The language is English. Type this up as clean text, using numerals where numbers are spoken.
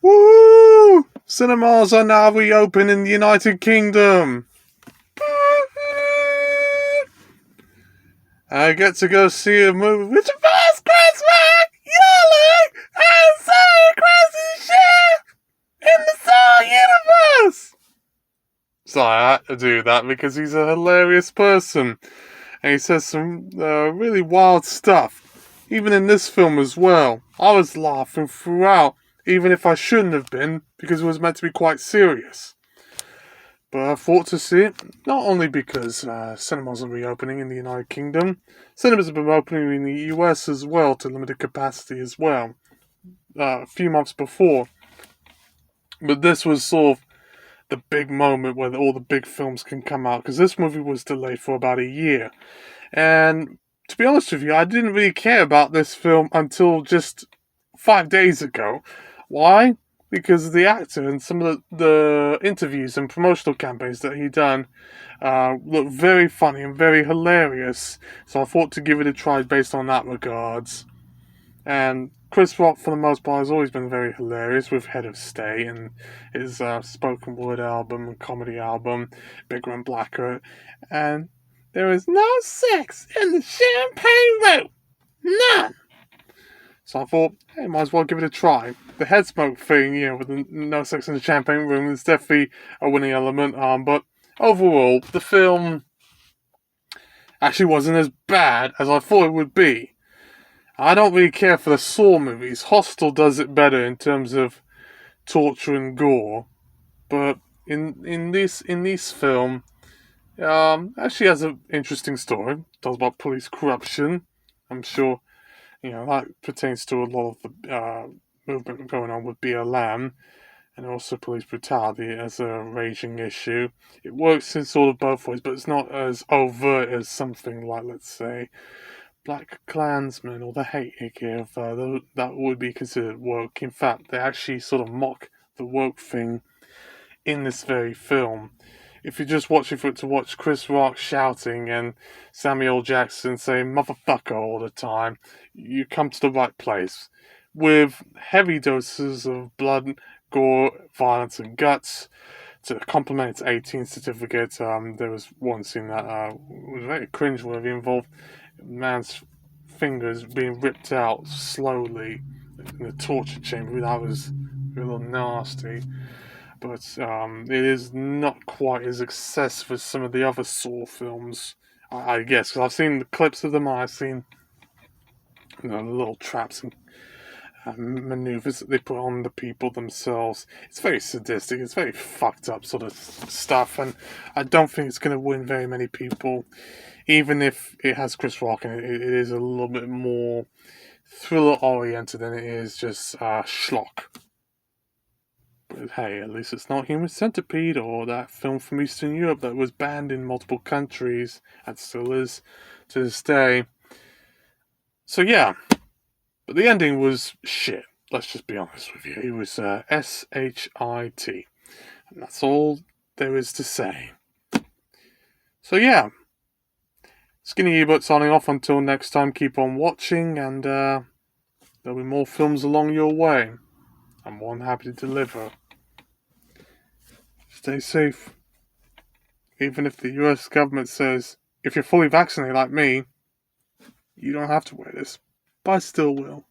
Woo! Cinemas are now reopened in the United Kingdom. I get to go see a movie with the first Christmas yelling and saying crazy shit in the Saw universe. So I had to do that because he's a hilarious person. And he says some really wild stuff. Even in this film as well. I was laughing throughout, even if I shouldn't have been, because it was meant to be quite serious. But I thought to see it, not only because cinemas are reopening in the United Kingdom, cinemas have been opening in the US as well to limited capacity as well, a few months before. But this was sort of the big moment where all the big films can come out, because this movie was delayed for about a year. And to be honest with you, I didn't really care about this film until just 5 days ago. Why? Because the actor and some of the interviews and promotional campaigns that he done looked very funny and very hilarious. So I thought to give it a try based on that regards. And Chris Rock, for the most part, has always been very hilarious with Head of State and his spoken word album and comedy album, Bigger and Blacker. And there is no sex in the champagne room. None. So I thought, hey, might as well give it a try. The head smoke thing, with the no sex in the champagne room is definitely a winning element. But overall, the film actually wasn't as bad as I thought it would be. I don't really care for the Saw movies. Hostel does it better in terms of torture and gore. But in this film, actually has an interesting story. It talks about police corruption. I'm sure, that pertains to a lot of the movement going on with BLM and also police brutality as a raging issue. It works in sort of both ways, but it's not as overt as something like, let's say, Black Klansman or the hate they give. That would be considered woke. In fact, they actually sort of mock the woke thing in this very film. If you're just watching for it to watch Chris Rock shouting and Samuel Jackson saying motherfucker all the time, you come to the right place. With heavy doses of blood, gore, violence, and guts to complement its 18 certificate. There was one scene that was very cringeworthy, involved a man's fingers being ripped out slowly in the torture chamber. That was a little nasty. But it is not quite as excessive as some of the other Saw films, I guess, because I've seen the clips of them, and I've seen the little traps and maneuvers that they put on the people themselves. It's very sadistic, it's very fucked up sort of stuff, and I don't think it's going to win very many people, even if it has Chris Rock in it. It is a little bit more thriller-oriented than it is just schlock. But hey, at least it's not Human Centipede or that film from Eastern Europe that was banned in multiple countries and still is to this day. So yeah, but the ending was shit. Let's just be honest with you. It was S-H-I-T. And that's all there is to say. So yeah, Skinny Ebert signing off. Until next time, keep on watching, and there'll be more films along your way. I'm more than happy to deliver. Stay safe. Even if the US government says, if you're fully vaccinated like me, you don't have to wear this. But I still will.